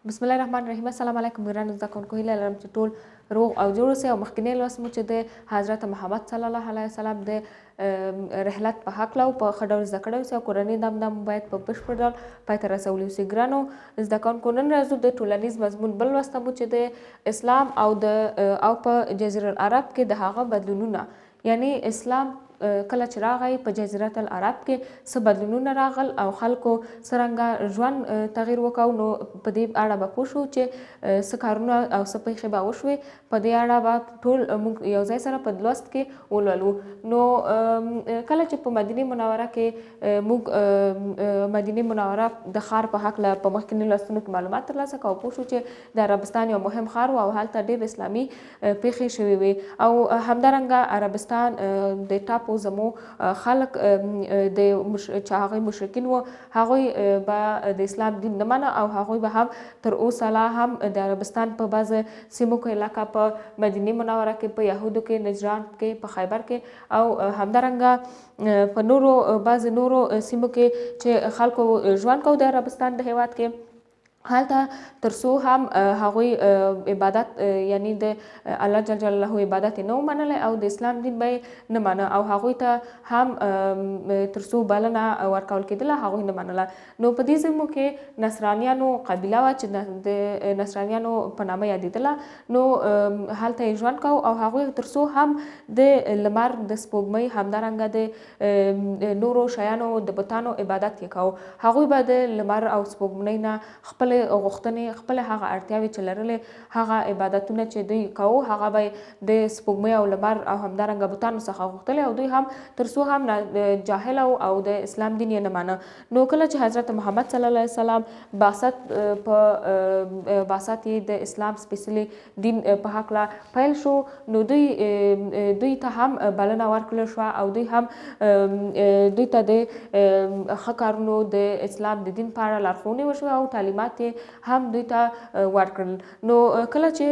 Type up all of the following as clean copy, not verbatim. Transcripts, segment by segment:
بسم الله الرحمن الرحیم. السلام علیکم ګرانو زده کوونکو. هیله لرم چې ټول روغ او جوړ اوسئ. او مخکینی لوست مو چې د حضرت محمد صلی الله علیه وسلم د رحلت په هکله په ښه ډول زده کړی اوسئ او کورنۍ دنده مو باید په بشپړ ډول پای ته رسولي اوسئ. ګرانو زده کوونکو، نن راځو د ټولنیز مضمون بل لوست ته مو چې د اسلام او په جزیره العرب کې د هغه بدلونونه، یعنی اسلام کله چې راغی په جزیرة العرب کې څه بدلونونه راغل او خلکو څرنګه ژوند تغییر وکړ، نو په دې اړه به پوه شو چې څه کارونه او څه پیښې به وشوې. په دې اړه به ټول موږ یو ځای سره په لوست کې ولولو. نو کله چې په مدینه منوره کې موږ مدینه منوره د ښار په هکله په مخکیني لوستونو کې معلومات ترلاسه کړو او پوه شو چې د عربستان یو مهم ښار و او هلته ډېر اسلامي پیښې شوې وې. او همدارنګه عربستان د ټاپو زمو خلک چې هغوی مشرکین وو، هغوی به د اسلام دین نه منه او هغوی به هم تر اوسه لا هم د عربستان په بعض سیمو کې لکه په مدینه منوره کې، په یهودو کې، نجران کې، په خیبر کې او همدارنګه په نورو بعض نورو سیمو کې چې خلکو ژوند کو د عربستان د هیواد کې، هلته ترڅو هم هغوی عبادت یعنی د الله جل جلاله عبادت نه ومنلی او د اسلام دین به یې نه منه او هغوی ته هم ترڅو بلنه ورکول کېدله هغوی نه منله. نو په دې سیمو کې نصرانیانو قبیله وه چې د نصرانیانو په نامه یادېدله. نو هلته یې ژوند کو او هغوی ترڅو هم د لمر، د سپوږمۍ، همدارنګه د نورو شیانو د بتانو عبادت یې کو. هغوی به د لمر او سپوږمۍ نه خپلې غوښتنې، خپلې هغه اړتیاوې چې لرلې، هغه عبادتونه چې دوی کوو، هغه به د سپوږمۍ او لمر او همدارنګه بتانو څخه غوښتلې او دوی هم ترڅو هم جاهل او د اسلام دین یې نه مانه. نو کله چې حضرت محمد صلی الله علیه وسلم بعثت یې د اسلام سپېڅلي دین په هکله پیل شو، نو دوی ته هم بلنه ورکړل شوه او دوی هم دوی ته د ښه کارونو د اسلام د دین په اړه لارښوونې وشوې او تعلیمات هم دوی ته ورکړل. نو کله چې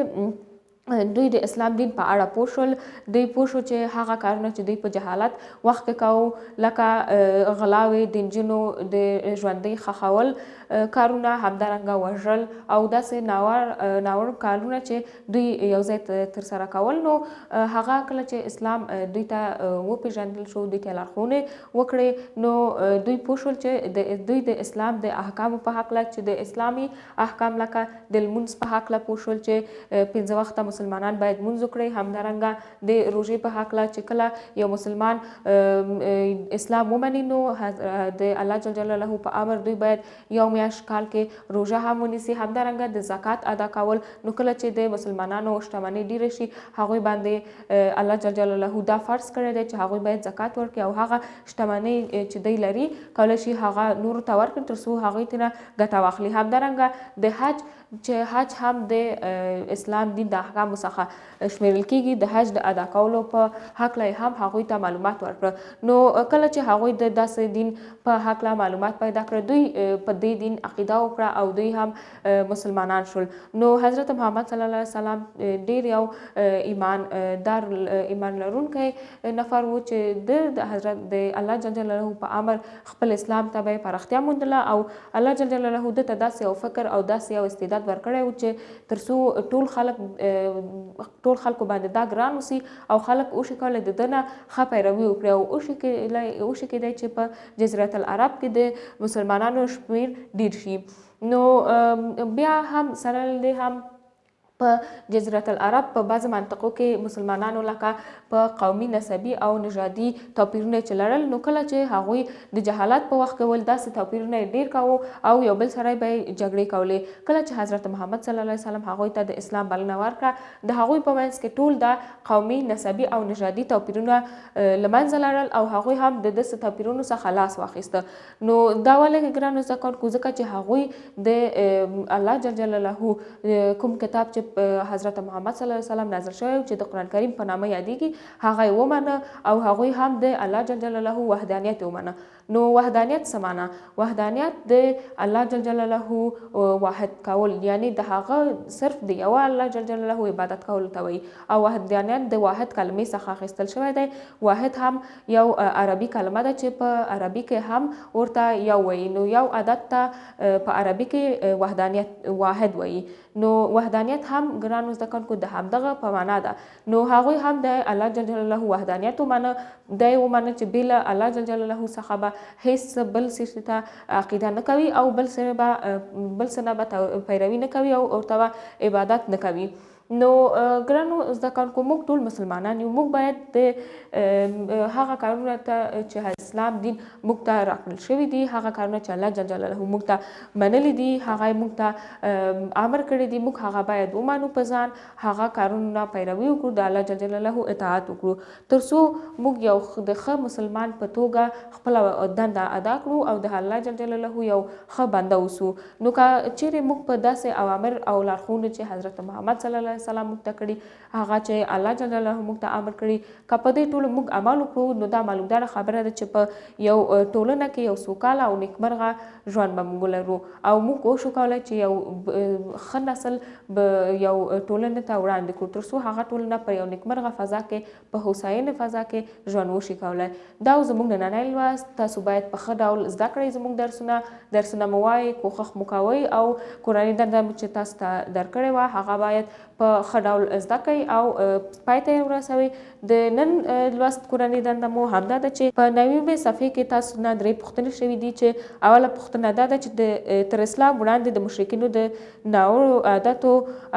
دوی د اسلام دین په اړه پوه شول، دوی پوه شو چې هغه کارونه چې دوی په جهالت وخت کې کوو، لکه غلاوې، د نجونو د ژوندۍ ښخول کارونه، همدارنګه وژل او داسې ناوړه کارونه چې دوی یو ځای ترسره کول، نو هغه کله چې اسلام دوی ته وپېژندل شو، دوی ته لارښوونې وکړې، نو دوی پوه شول چې دوی د اسلام د احکامو په هکله، چې د اسلامي احکام لکه د لمونځ په هکله پوه شول چې 5 وخته مسلمانان باید لمونځ وکړي، همدارنګه د روژې په هکله چې کله یو مسلمان اسلام ومني نو د الله جل جلاله په امر دوی باید یو میاشت کال کې روژه هم ونیسي، همدارنګه د زکات ادا کول. نو کله چې د مسلمانانو شتمنۍ ډیره شي، هغوی باندې الله جل جلاله دا فرض کړی دی چې هغوی باید زکات ورکړي او هغه شتمنۍ چې دوی لري کولی شي هغه نورو ته ورکړي ترڅو هغوی ترې ګټه واخلي. همدارنګه د حج، چې حج هم د اسلام دین د احکامو څخه شمیرل کیږي، د حج د ادا کولو په هکله هم هغوی ته معلومات ورکړه. نو کله چې هغوی د داسې دین په هکله معلومات پیدا کړه، دوی په دې دین عقیده وکړه او دوی هم مسلمانان شول. نو حضرت محمد صلی الله علیه وسلم ډیر یو ایمان لرونکی نفر و چې د حضرت د الله جل جلاله په امر خپل اسلام ته به پراختیا موندله او الله جل جلاله ده ته داسې یو فکر او داسې یو استعداد ورکړی و چې ترڅو ټول خلکو باندې دا ګران وسي او خلک وشي کولی د ده نه ښه پیروي وکړي او وشي کیدی چې په جزیرة العرب کې د مسلمانانو شمیر ډیر شي. نو بیا هم سره له دې هم په جزیرة العرب په بعضو منطقو کې مسلمانانو لکه په قومي، نسبي او نژادي توپیرونه چې لرل، نو کله چې هغوی د جهالت په وخت کې ول داسې توپیرونه یې ډېر کوو او یو بل سره به یې جګړې کولې. کله چې حضرت محمد صلی الله علیه وسلم هغوی ته د اسلام بلنه ورکړه، د هغوی په منځ کې ټول دا قومي، نسبي او نژادي توپیرونه له منځه لاړل او هغوی هم د داسې توپیرونو څخه لاس واخیسته. نو دا ولې ګرانو زده کوونکو، ځکه چې هغوی د الله جل جلاله کوم کتاب چې چې حضرت محمد صلی الله علیه وسلم نازل شوی چې د قرآن کریم په نامه یادیږي هغه یې ومنه او هغوی هم د الله جل جلاله وحدانیت ومنه. نو وحدانیت څه معنا؟ وحدانیت د الله جل جلاله واحد کول، یعنی د هغه صرف د یوه الله جل جلاله عبادت کولو ته وایي. او وحدانیت د واحد کلمې څخه اخیستل شوی دی. واحد هم یو عربي کلمه ده چې په عربي کې هم ورته یو وایي. نو یو عدد ته په عربي کې وحدانیت واحد وایي. نو وحدانیت هم ګرانو زده کوونکو د همدغه په معنا ده. نو هغوی هم د الله جل جلاله وحدانیت ومنه، دی ومنه چې بې له الله جل جلاله څخه به هیڅ بل څه ته عقیده نه کوي او بل څه نه به پیروي نه کوي او ورته به عبادت نه کوي. نو ګرانو زده کوونکو موږ ټول مسلمانان یو، موږ باید د هغه کارونه ته چې اسلام دین موږ ته راکړل شوي دي، هغه کارونه چې الله جل جلاله موږ ته منلي دي، هغه یې موږ ته امر کړی دي، موږ هغه باید ومنو په ځان، هغه کارونه پیروي وکړو، د الله جل جلاله اطاعت وکړو، تر څو موږ یو د ښه مسلمان په توګه خپله دنده ادا کړو او د الله جل جلاله یو ښه بنده اوسو. نو که چیرې موږ په داسې اوامر او لارښوونو چې حضرت محمد صلی الله علیه وسلم موږ ته کړي، هغه چې الله جل جلاله موږ ته امر کړي، که په دې ټولو موږ عمل وکړو، نو دا معلومداره خبره ده چې په یو ټولنه کې یو سوکاله او نیکمرغه ژوند به موږ ولرو او موږ کوشش وکولی چې یو ښه نسل به یو ټولنې ته وړاندې کړو، تر څو هغه ټولنه په یو نیکمرغه فضا کې، په هوساینې فضا کې ژوند وشي کولی. دا زموږ نننی لوست. تاسو باید په ښه ډول زده کړئ زموږ درسونه مو وایئ، کوښښ مو کوئ او کورنۍ دنده چې تاسو ته درکړې وه هغه باید په ښه ډول زده کړئ او پای ته یې ورسوئ. د نن لوست کورنۍ دنده مو همدا ده چې په 9مې صفحې کې تاسو نه 3 پوښتنې شوي دي، چې اوله پوښتنه دا ده چې تر اسلام وړاندې د مشرکینو د ناوړو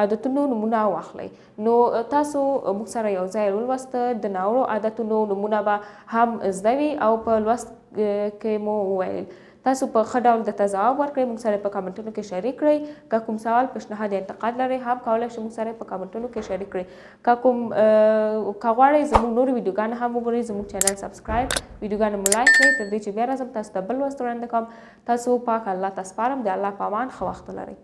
عادتونو نمونه واخلئ. نو تاسو موږ سره یو ځای ولوسته، د ناوړو عادتونو نمونه به هم زده وي او په لوست کې مو وویل. تاسو په ښه ډول درته ځواب ورکړئ، موږ سره په کمنټونو کې شریک کړئ. که کوم سوال، پیشنهاد یا انتقاد لرئ هم کولی شئ موږ سره په کمنټونو کې شریک کړئ. که غواړئ زموږ نورې ویډیوګانې هم وګورئ، زموږ چینل سبسکرایب، ویډیوګانې مو لایک کړئ. تر دې چې بیا راځم تاسو ته بل لوست وړاندې کوم. تاسو پاک الله ته سپارم. د الله په امان، ښه وخت ولرئ.